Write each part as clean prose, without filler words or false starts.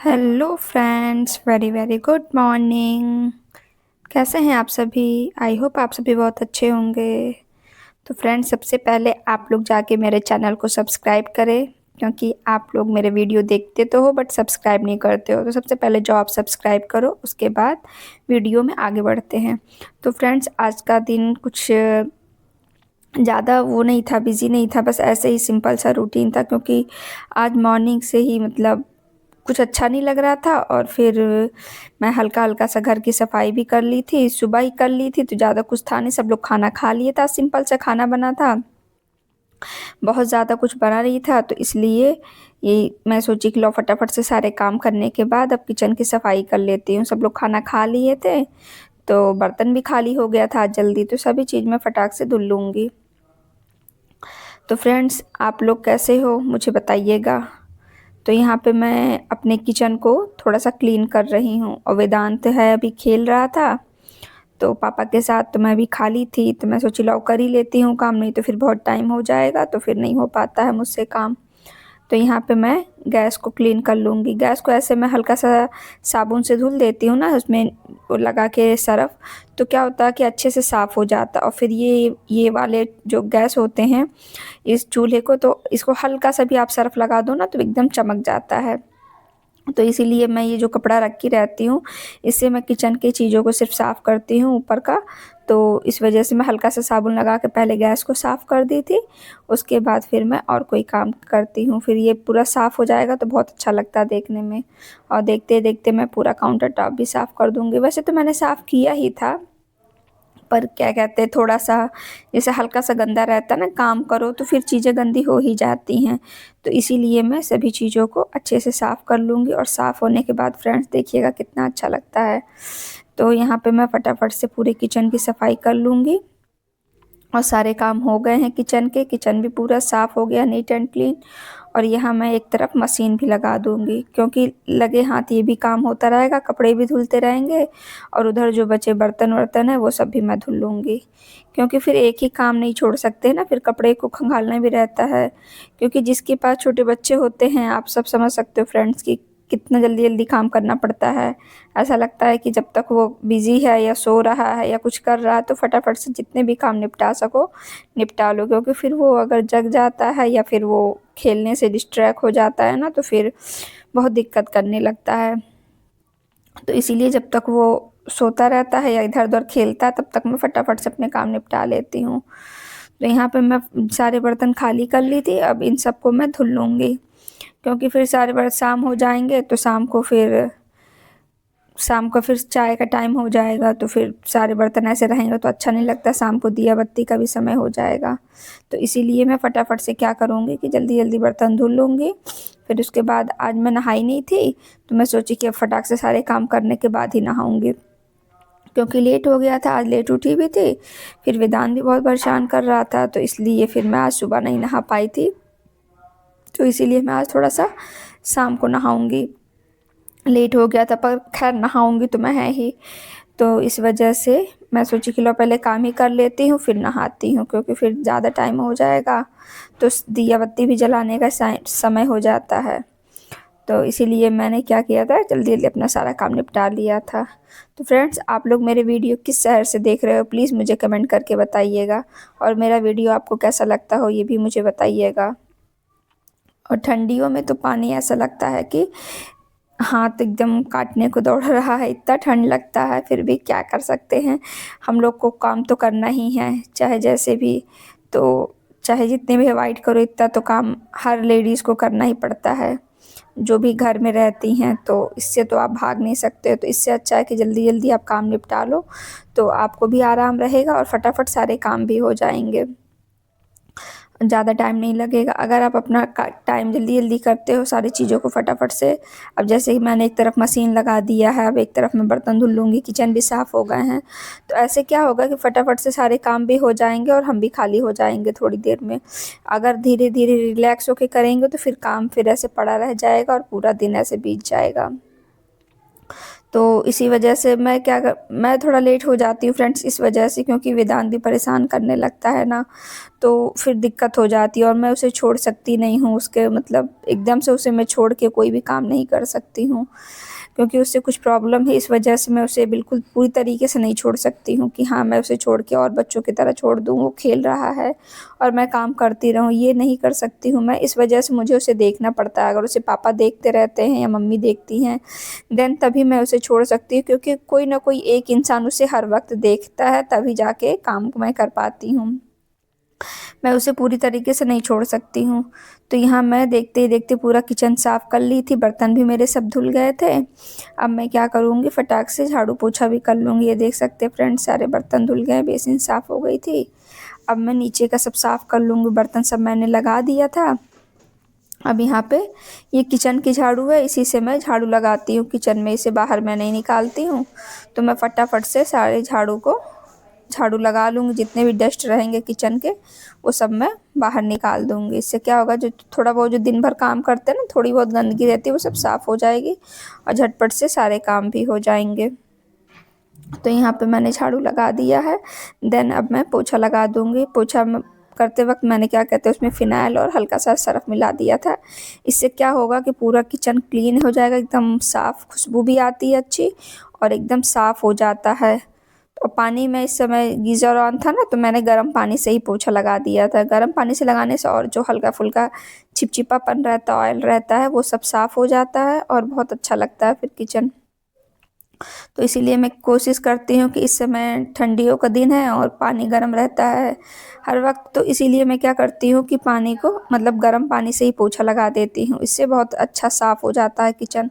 Hello friends, very very good morning. कैसे हैं आप सभी? आई होप आप सभी बहुत अच्छे होंगे। तो फ्रेंड्स, सबसे पहले आप लोग जाके मेरे चैनल को सब्सक्राइब करें, क्योंकि आप लोग मेरे वीडियो देखते तो हो बट सब्सक्राइब नहीं करते हो। तो सबसे पहले जो आप सब्सक्राइब करो, उसके बाद वीडियो में आगे बढ़ते हैं। तो फ्रेंड्स, आज का दिन कुछ ज़्यादा वो नहीं था, बिज़ी नहीं था, बस ऐसे ही सिंपल सा रूटीन था, क्योंकि आज मॉर्निंग से ही मतलब कुछ अच्छा नहीं लग रहा था। और फिर मैं हल्का हल्का सा घर की सफाई भी कर ली थी, सुबह ही कर ली थी, तो ज़्यादा कुछ था नहीं, सब लोग खाना खा लिए था, सिंपल सा खाना बना था, बहुत ज़्यादा कुछ बना नहीं था। तो इसलिए ये मैं सोची कि लो फटाफट से सारे काम करने के बाद अब किचन की सफाई कर लेती हूँ। सब लोग खाना खा लिए थे, तो बर्तन भी खाली हो गया था आज जल्दी, तो सभी चीज़ मैं फटाक से धुल लूँगी। तो फ्रेंड्स, आप लोग कैसे हो मुझे बताइएगा। तो यहाँ पे मैं अपने किचन को थोड़ा सा क्लीन कर रही हूँ, और वेदांत है अभी खेल रहा था तो पापा के साथ, तो मैं भी खाली थी, तो मैं सोची लाओ कर ही लेती हूँ काम, नहीं तो फिर बहुत टाइम हो जाएगा, तो फिर नहीं हो पाता है मुझसे काम। तो यहाँ पे मैं गैस को क्लीन कर लूँगी। गैस को ऐसे मैं हल्का सा साबुन से धुल देती हूँ ना, उसमें वो लगा के सरफ, तो क्या होता है कि अच्छे से साफ़ हो जाता है। और फिर ये वाले जो गैस होते हैं इस चूल्हे को, तो इसको हल्का सा भी आप सर्फ लगा दो ना, तो एकदम चमक जाता है। तो इसीलिए मैं ये जो कपड़ा रखी रहती हूँ, इससे मैं किचन की चीज़ों को सिर्फ साफ़ करती हूँ ऊपर का। तो इस वजह से मैं हल्का सा साबुन लगा के पहले गैस को साफ़ कर दी थी, उसके बाद फिर मैं और कोई काम करती हूँ। फिर ये पूरा साफ़ हो जाएगा तो बहुत अच्छा लगता है देखने में। और देखते देखते मैं पूरा काउंटर टॉप भी साफ़ कर दूँगी। वैसे तो मैंने साफ़ किया ही था, पर क्या कहते हैं, थोड़ा सा जैसे हल्का सा गंदा रहता है ना, काम करो तो फिर चीज़ें गंदी हो ही जाती हैं। तो इसीलिए मैं सभी चीज़ों को अच्छे से साफ़ कर लूँगी, और साफ़ होने के बाद फ्रेंड्स देखिएगा कितना अच्छा लगता है। तो यहाँ पे मैं फटाफट से पूरे किचन की सफाई कर लूँगी, और सारे काम हो गए हैं किचन के। किचन भी पूरा साफ़ हो गया, नीट एंड क्लीन। और यहाँ मैं एक तरफ मशीन भी लगा दूँगी, क्योंकि लगे हाथ ये भी काम होता रहेगा, कपड़े भी धुलते रहेंगे, और उधर जो बचे बर्तन वर्तन है वो सब भी मैं धुल लूँगी। क्योंकि फिर एक ही काम नहीं छोड़ सकते ना, फिर कपड़े को खंगालना भी रहता है। क्योंकि जिसके पास छोटे बच्चे होते हैं, आप सब समझ सकते हो फ्रेंड्स कि कितना जल्दी जल्दी काम करना पड़ता है। ऐसा लगता है कि जब तक वो बिज़ी है या सो रहा है या कुछ कर रहा है, तो फटाफट से जितने भी काम निपटा सको निपटा लो, क्योंकि फिर वो अगर जग जाता है या फिर वो खेलने से डिस्ट्रैक्ट हो जाता है ना, तो फिर बहुत दिक्कत करने लगता है। तो इसीलिए जब तक वो सोता रहता है या इधर उधर खेलता है, तब तक मैं फटाफट से अपने काम निपटा लेती हूँ। तो यहाँ पे मैं सारे बर्तन खाली कर ली थी, अब इन सबको मैं धुल लूँगी, क्योंकि फिर सारे बर्तन शाम हो जाएंगे, तो शाम को फिर चाय का टाइम हो जाएगा, तो फिर सारे बर्तन ऐसे रहेंगे तो अच्छा नहीं लगता। शाम को दिया बत्ती का भी समय हो जाएगा। तो इसीलिए मैं फटाफट से क्या करूँगी कि जल्दी जल्दी बर्तन धुल लूँगी। फिर उसके बाद आज मैं नहाई नहीं थी, तो मैं सोची कि अब फटाक से सारे काम करने के बाद ही नहाऊँगी, क्योंकि लेट हो गया था, आज लेट उठी भी थी। फिर वेदांत भी बहुत परेशान कर रहा था, तो इसलिए फिर मैं आज सुबह नहीं नहा पाई थी। तो इसीलिए मैं आज थोड़ा सा शाम को नहाऊँगी, लेट हो गया था, पर खैर नहाऊँगी तो मैं है ही। तो इस वजह से मैं सोची कि लो पहले काम ही कर लेती हूँ, फिर नहाती हूँ, क्योंकि फिर ज़्यादा टाइम हो जाएगा तो दिया बत्ती भी जलाने का समय हो जाता है। तो इसीलिए मैंने क्या किया था, जल्दी जल्दी अपना सारा काम निपटा लिया था। तो फ्रेंड्स, आप लोग मेरे वीडियो किस शहर से देख रहे हो, प्लीज़ मुझे कमेंट करके बताइएगा, और मेरा वीडियो आपको कैसा लगता हो ये भी मुझे बताइएगा। और ठंडियों में तो पानी ऐसा लगता है कि हाथ एकदम काटने को दौड़ रहा है, इतना ठंड लगता है, फिर भी क्या कर सकते हैं। हम लोग को काम तो करना ही है, चाहे जैसे भी। तो चाहे जितने भी अवॉइड करो, इतना तो काम हर लेडीज़ को करना ही पड़ता है, जो भी घर में रहती हैं। तो इससे तो आप भाग नहीं सकते हो। तो इससे अच्छा है कि जल्दी जल्दी आप काम निपटा लो, तो आपको भी आराम रहेगा और फटाफट सारे काम भी हो जाएंगे, ज़्यादा टाइम नहीं लगेगा। अगर आप अपना टाइम जल्दी जल्दी करते हो सारी चीज़ों को फटाफट से। अब जैसे ही मैंने एक तरफ मशीन लगा दिया है, अब एक तरफ मैं बर्तन धुल लूँगी, किचन भी साफ़ हो गए हैं, तो ऐसे क्या होगा कि फटाफट से सारे काम भी हो जाएंगे और हम भी खाली हो जाएंगे थोड़ी देर में। अगर धीरे धीरे रिलैक्स होकर करेंगे तो फिर काम फिर ऐसे पड़ा रह जाएगा और पूरा दिन ऐसे बीत जाएगा। तो इसी वजह से मैं थोड़ा लेट हो जाती हूँ फ्रेंड्स इस वजह से, क्योंकि वेदांत भी परेशान करने लगता है ना, तो फिर दिक्कत हो जाती है और मैं उसे छोड़ सकती नहीं हूँ। उसके मतलब एकदम से उसे मैं छोड़ के कोई भी काम नहीं कर सकती हूँ, क्योंकि उससे कुछ प्रॉब्लम है। इस वजह से मैं उसे बिल्कुल पूरी तरीके से नहीं छोड़ सकती हूँ कि हाँ, मैं उसे छोड़ के और बच्चों की तरह छोड़ दूँ, वो खेल रहा है और मैं काम करती रहूँ, ये नहीं कर सकती हूँ मैं। इस वजह से मुझे उसे देखना पड़ता है। अगर उसे पापा देखते रहते हैं या मम्मी देखती हैं, देन तभी मैं उसे छोड़ सकती हूँ, क्योंकि कोई ना कोई एक इंसान उसे हर वक्त देखता है, तभी जाके काम मैं कर पाती हूँ। मैं उसे पूरी तरीके से नहीं छोड़ सकती हूँ। तो यहाँ मैं देखते ही देखते पूरा किचन साफ़ कर ली थी, बर्तन भी मेरे सब धुल गए थे। अब मैं क्या करूँगी, फटाक से झाड़ू पोछा भी कर लूँगी। ये देख सकते हैं फ्रेंड्स, सारे बर्तन धुल गए, बेसिन साफ़ हो गई थी। अब मैं नीचे का सब साफ़ कर लूँगी, बर्तन सब मैंने लगा दिया था। अब यहाँ पे ये किचन की झाड़ू है, इसी से मैं झाड़ू लगाती हूँ किचन में, इसे बाहर मैं नहीं निकालती हूँ। तो मैं फटाफट से सारे झाड़ू लगा लूँगी, जितने भी डस्ट रहेंगे किचन के वो सब मैं बाहर निकाल दूँगी। इससे क्या होगा, जो थोड़ा बहुत जो दिन भर काम करते हैं ना, थोड़ी बहुत गंदगी रहती है, वो सब साफ़ हो जाएगी और झटपट से सारे काम भी हो जाएंगे। तो यहाँ पे मैंने झाड़ू लगा दिया है। देन अब मैं पोछा लगा दूँगी। पोछा करते वक्त मैंने क्या कहते हैं, उसमें फ़िनाइल और हल्का सा सर्फ़ मिला दिया था। इससे क्या होगा कि पूरा किचन क्लीन हो जाएगा, एकदम साफ़, खुशबू भी आती है अच्छी और एकदम साफ़ हो जाता है। और पानी में इस समय गीज़र ऑन था ना, तो मैंने गर्म पानी से ही पोछा लगा दिया था। गर्म पानी से लगाने से और जो हल्का-फुल्का चिपचिपापन रहता है, ऑयल रहता है, वो सब साफ़ हो जाता है और बहुत अच्छा लगता है फिर किचन। तो इसीलिए मैं कोशिश करती हूँ कि इस समय ठंडियों का दिन है और पानी गर्म रहता है हर वक्त, तो इसीलिए मैं क्या करती हूँ कि पानी को मतलब गर्म पानी से ही पोछा लगा देती हूँ। इससे बहुत अच्छा साफ़ हो जाता है किचन।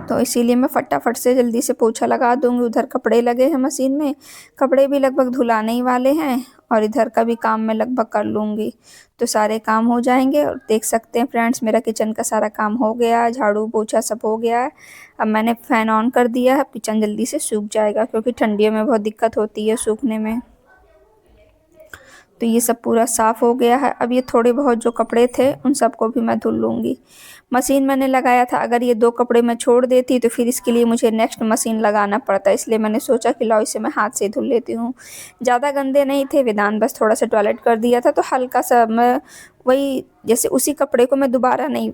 तो इसीलिए मैं फटाफट से जल्दी से पोछा लगा दूँगी। उधर कपड़े लगे हैं मशीन में, कपड़े भी लगभग धुलाने ही वाले हैं और इधर का भी काम मैं लगभग कर लूँगी, तो सारे काम हो जाएंगे। और देख सकते हैं फ्रेंड्स, मेरा किचन का सारा काम हो गया है, झाड़ू पोछा सब हो गया है। अब मैंने फ़ैन ऑन कर दिया है, किचन जल्दी से सूख जाएगा, क्योंकि ठंडियों में बहुत दिक्कत होती है सूखने में। तो ये सब पूरा साफ़ हो गया है। अब ये थोड़े बहुत जो कपड़े थे उन सबको भी मैं धुल लूँगी। मशीन मैंने लगाया था, अगर ये 2 कपड़े मैं छोड़ देती तो फिर इसके लिए मुझे नेक्स्ट मशीन लगाना पड़ता, इसलिए मैंने सोचा कि लाओ इसे मैं हाथ से धुल लेती हूँ। ज़्यादा गंदे नहीं थे, वेदांत बस थोड़ा-सा टॉयलेट कर दिया था, तो हल्का-सा मैं वही जैसे उसी कपड़े को मैं दोबारा नहीं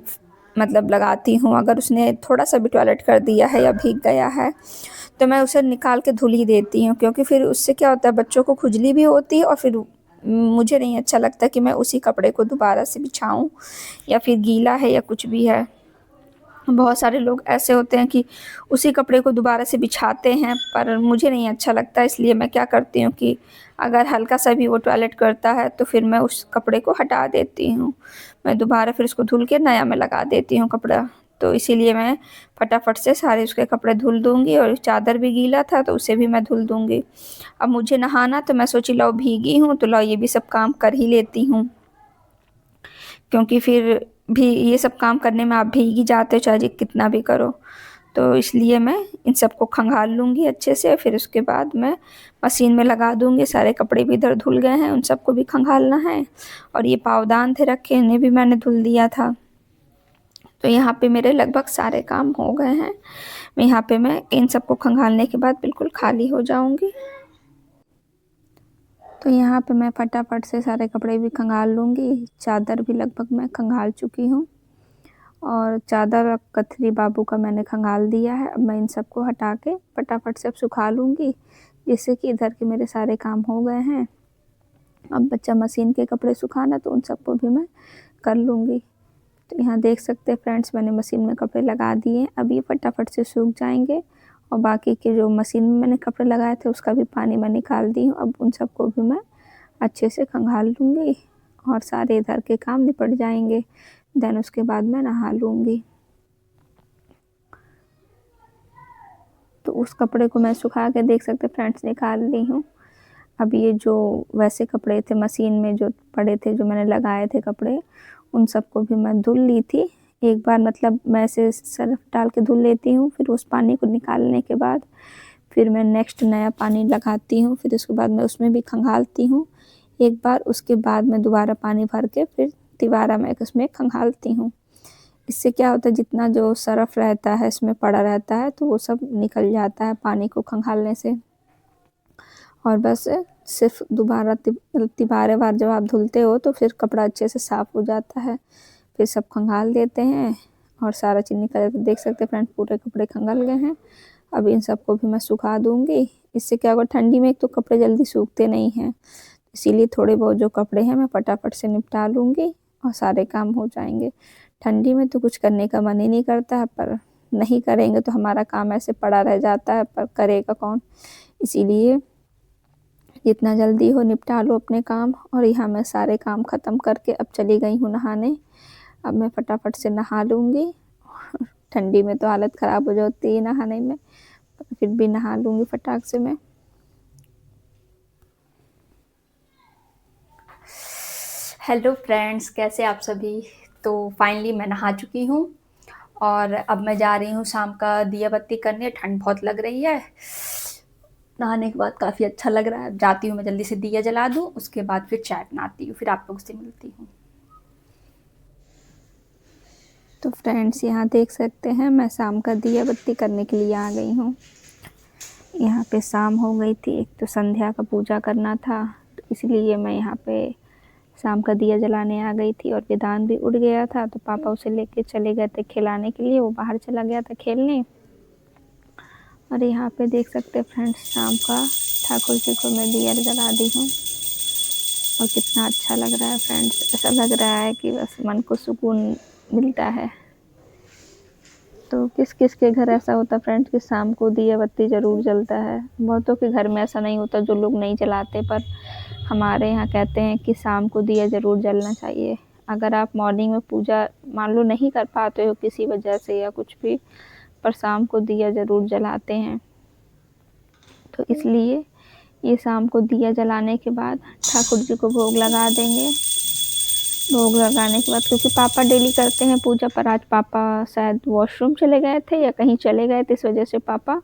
मतलब लगाती हूँ। अगर उसने थोड़ा-सा भी टॉयलेट कर दिया है या भीग गया है, तो मैं उसे निकाल के धुल ही देती हूँ, क्योंकि फिर उससे क्या होता है, बच्चों को खुजली भी होती है और फिर मुझे नहीं अच्छा लगता कि मैं उसी कपड़े को दोबारा से बिछाऊँ या फिर गीला है या कुछ भी है। बहुत सारे लोग ऐसे होते हैं कि उसी कपड़े को दोबारा से बिछाते हैं, पर मुझे नहीं अच्छा लगता। इसलिए मैं क्या करती हूँ कि अगर हल्का सा भी वो टॉयलेट करता है तो फिर मैं उस कपड़े को हटा देती हूँ। मैं दोबारा फिर उसको धुल के नया में लगा देती हूँ कपड़ा। तो इसीलिए मैं फटाफट से सारे उसके कपड़े धुल दूँगी, और चादर भी गीला था तो उसे भी मैं धुल दूँगी। अब मुझे नहाना, तो मैं सोची लाओ भीगी हूँ तो लाओ ये भी सब काम कर ही लेती हूँ, क्योंकि फिर भी ये सब काम करने में आप भीग ही जाते हो चाहे कितना भी करो। तो इसलिए मैं इन सबको खंगाल लूँगी अच्छे से, फिर उसके बाद मैं मशीन में लगा दूँगी। सारे कपड़े भी इधर धुल गए हैं, उन सबको भी खंगालना है। और ये पावदान थे रखे, इन्हें भी मैंने धुल दिया था। तो यहाँ पे मेरे लगभग सारे काम हो गए हैं। मैं इन सबको खंगालने के बाद बिल्कुल खाली हो जाऊँगी। तो यहाँ पे मैं फटाफट से सारे कपड़े भी खंगाल लूँगी। चादर भी लगभग मैं खंगाल चुकी हूँ, और चादर और कथरी बाबू का मैंने खंगाल दिया है। अब मैं इन सबको हटा के फटाफट से अब सुखा लूँगी, जिससे कि इधर के मेरे सारे काम हो गए हैं। अब बच्चा मशीन के कपड़े सुखाना, तो उन सबको भी मैं कर लूँगी। तो यहाँ देख सकते हैं फ्रेंड्स, मैंने मशीन में कपड़े लगा दिए। अब ये फटाफट से सूख जाएंगे, और बाकी के जो मशीन में मैंने कपड़े लगाए थे उसका भी पानी मैं निकाल दी हूँ। अब उन सबको भी मैं अच्छे से खंगाल लूँगी और सारे इधर के काम निपट जाएंगे। देन उसके बाद मैं नहा लूँगी। तो उस कपड़े को मैं सुखा के देख सकते फ्रेंड्स निकाल ली हूँ। अब ये जो वैसे कपड़े थे मशीन में जो पड़े थे, जो मैंने लगाए थे कपड़े, उन सबको भी मैं धुल ली थी एक बार। मतलब मैं ऐसे सर्फ डाल के धुल लेती हूँ, फिर उस पानी को निकालने के बाद फिर मैं नेक्स्ट नया पानी लगाती हूँ, फिर उसके बाद मैं उसमें भी खंगालती हूँ एक बार। उसके बाद मैं दोबारा पानी भर के फिर दोबारा मैं उसमें खंगालती हूँ। इससे क्या होता है, जितना जो सरफ रहता है इसमें पड़ा रहता है तो वो सब निकल जाता है पानी को खंगालने से। और बस सिर्फ दोबारा तिबारे बार जब आप धुलते हो तो फिर कपड़ा अच्छे से साफ़ हो जाता है। फिर सब खंगाल देते हैं और सारा चीज़ निकल जाता है। देख सकते हैं फ्रेंड, पूरे कपड़े खंगाल गए हैं। अब इन सबको भी मैं सुखा दूँगी। इससे क्या होगा, ठंडी में एक तो कपड़े जल्दी सूखते नहीं हैं, इसीलिए थोड़े बहुत जो कपड़े हैं मैं फटाफट से निपटा लूँगी और सारे काम हो जाएंगे। ठंडी में तो कुछ करने का मन ही नहीं करता है, पर नहीं करेंगे तो हमारा काम ऐसे पड़ा रह जाता है, पर करेगा कौन। इसीलिए जितना जल्दी हो निपटा लो अपने काम। और यहाँ मैं सारे काम ख़त्म करके अब चली गई हूँ नहाने। अब मैं फटाफट से नहा लूँगी। ठंडी में तो हालत ख़राब हो जाती है नहाने में, पर फिर भी नहा लूँगी फटाक से मैं। हेलो फ्रेंड्स, कैसे आप सभी। तो फाइनली मैं नहा चुकी हूँ और अब मैं जा रही हूँ शाम का दिया बत्ती करने। ठंड बहुत लग रही है, नहाने के बाद काफ़ी अच्छा लग रहा है। जाती हूँ मैं जल्दी से दिया जला दूँ, उसके बाद फिर चाय बनाती हूँ, फिर आप लोग से मिलती हूँ। तो फ्रेंड्स, यहाँ देख सकते हैं मैं शाम का दिया बत्ती करने के लिए आ गई हूँ। यहाँ पे शाम हो गई थी, एक तो संध्या का पूजा करना था, तो इसलिए मैं यहाँ पे शाम का दिया जलाने आ गई थी। और वेदांत भी उठ गया था तो पापा उसे लेके चले गए थे खिलाने के लिए, वो बाहर चला गया था खेलने। और यहाँ पे देख सकते हैं फ्रेंड्स, शाम का ठाकुर जी को मैं दिया जला दी हूँ और कितना अच्छा लग रहा है फ्रेंड्स। ऐसा लग रहा है कि बस मन को सुकून मिलता है। तो किस किस के घर ऐसा होता है फ्रेंड्स कि शाम को दिया बत्ती ज़रूर जलता है। बहुतों के घर में ऐसा नहीं होता, जो लोग नहीं जलाते, पर हमारे यहाँ कहते हैं कि शाम को दिया ज़रूर जलना चाहिए। अगर आप मॉर्निंग में पूजा मान लो नहीं कर पाते हो किसी वजह से या कुछ भी, पर शाम को दिया ज़रूर जलाते हैं। तो इसलिए ये शाम को दिया जलाने के बाद ठाकुर जी को भोग लगा देंगे। भोग लगाने के बाद, क्योंकि पापा डेली करते हैं पूजा, पर आज पापा शायद वॉशरूम चले गए थे या कहीं चले गए थे, इस वजह से पापा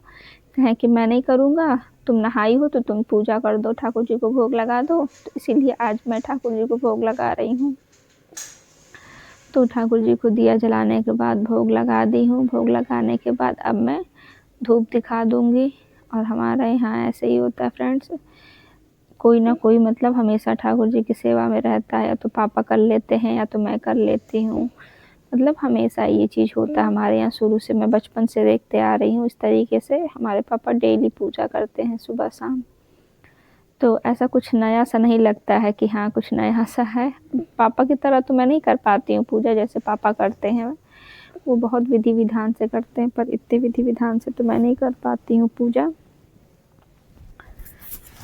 कहें कि मैं नहीं करूँगा, तुम नहाई हो तो तुम पूजा कर दो, ठाकुर जी को भोग लगा दो। तो इसीलिए आज मैं ठाकुर जी को भोग लगा रही हूँ। तो ठाकुर जी को दिया जलाने के बाद भोग लगा दी हूँ। भोग लगाने के बाद अब मैं धूप दिखा दूँगी। और हमारे यहाँ ऐसे ही होता है फ्रेंड्स, कोई ना कोई मतलब हमेशा ठाकुर जी की सेवा में रहता है। या तो पापा कर लेते हैं या तो मैं कर लेती हूँ, मतलब हमेशा ये चीज़ होता है हमारे यहाँ। शुरू से मैं बचपन से देखते आ रही हूँ, इस तरीके से हमारे पापा डेली पूजा करते हैं सुबह शाम। तो ऐसा कुछ नया सा नहीं लगता है कि हाँ कुछ नया सा है। पापा की तरह तो मैं नहीं कर पाती हूँ पूजा जैसे पापा करते हैं, वो बहुत विधि विधान से करते हैं, पर इतने विधि विधान से तो मैं नहीं कर पाती हूँ पूजा।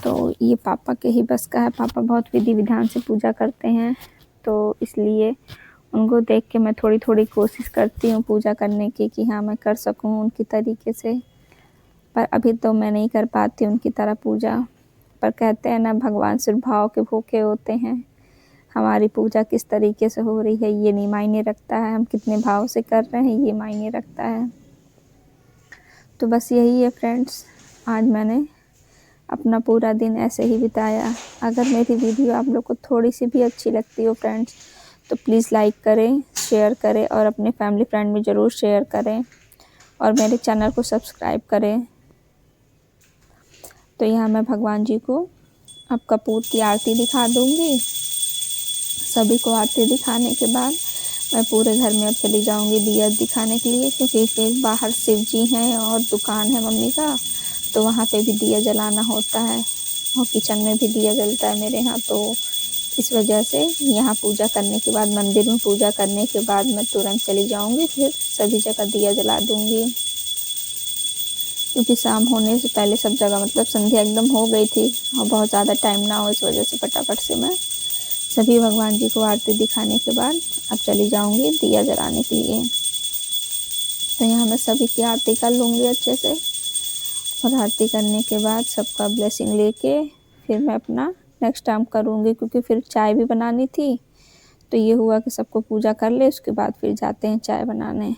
तो ये पापा के ही बस का है, पापा बहुत विधि विधान से पूजा करते हैं, तो इसलिए उनको देख के मैं थोड़ी थोड़ी कोशिश करती हूँ पूजा करने की कि हाँ मैं कर सकूँ उनकी तरीके से। पर अभी तो मैं नहीं कर पाती उनकी तरह पूजा। पर कहते हैं ना, भगवान सिर्फ भाव के भूखे होते हैं। हमारी पूजा किस तरीके से हो रही है ये नहीं मायने रखता है, हम कितने भाव से कर रहे हैं ये मायने रखता है। तो बस यही है फ्रेंड्स, आज मैंने अपना पूरा दिन ऐसे ही बिताया। अगर मेरी वीडियो आप लोग को थोड़ी सी भी अच्छी लगती हो फ्रेंड्स, तो प्लीज़ लाइक करें, शेयर करें और अपने फैमिली फ्रेंड में ज़रूर शेयर करें और मेरे चैनल को सब्सक्राइब करें। तो यहाँ मैं भगवान जी को अब कपूर की आरती दिखा दूँगी। सभी को आरती दिखाने के बाद मैं पूरे घर में अब चली जाऊँगी दिया दिखाने के लिए, क्योंकि फिर बाहर शिव जी हैं और दुकान है मम्मी का, तो वहाँ पे भी दिया जलाना होता है और किचन में भी दिया जलता है मेरे यहाँ। तो इस वजह से यहाँ पूजा करने के बाद, मंदिर में पूजा करने के बाद मैं तुरंत चली जाऊँगी, फिर सभी जगह दिया जला दूँगी। क्योंकि शाम होने से पहले सब जगह मतलब संध्या एकदम हो गई थी और बहुत ज़्यादा टाइम ना हो, इस वजह से फटाफट से मैं सभी भगवान जी को आरती दिखाने के बाद अब चली जाऊँगी दिया जलाने के लिए। तो यहाँ मैं सभी की आरती कर लूँगी अच्छे से, और आरती करने के बाद सबका ब्लेसिंग लेके फिर मैं अपना नेक्स्ट टाइम करूँगी, क्योंकि फिर चाय भी बनानी थी। तो ये हुआ कि सबको पूजा कर ले, उसके बाद फिर जाते हैं चाय बनाने।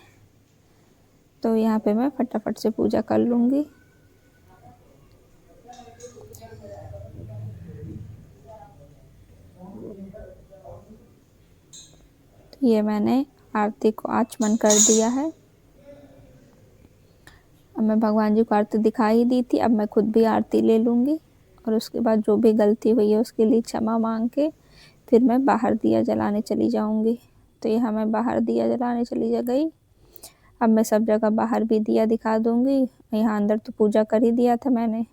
तो यहाँ पे मैं फटाफट से पूजा कर लूँगी। तो ये मैंने आरती को आचमन कर दिया है। अब मैं भगवान जी को आरती दिखा ही दी थी, अब मैं खुद भी आरती ले लूँगी और उसके बाद जो भी गलती हुई है उसके लिए क्षमा मांग के फिर मैं बाहर दिया जलाने चली जाऊँगी। तो यहाँ मैं बाहर दिया जलाने चली गई। अब मैं सब जगह बाहर भी दिया दिखा दूँगी। यहाँ अंदर तो पूजा कर ही दिया था मैंने।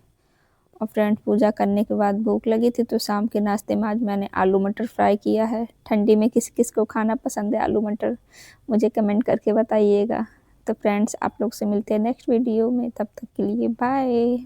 और फ्रेंड्स, पूजा करने के बाद भूख लगी थी तो शाम के नाश्ते में आज मैंने आलू मटर फ्राई किया है। ठंडी में किस किस को खाना पसंद है आलू मटर, मुझे कमेंट करके बताइएगा। तो फ्रेंड्स, आप लोग से मिलते हैं नेक्स्ट वीडियो में, तब तक के लिए बाय।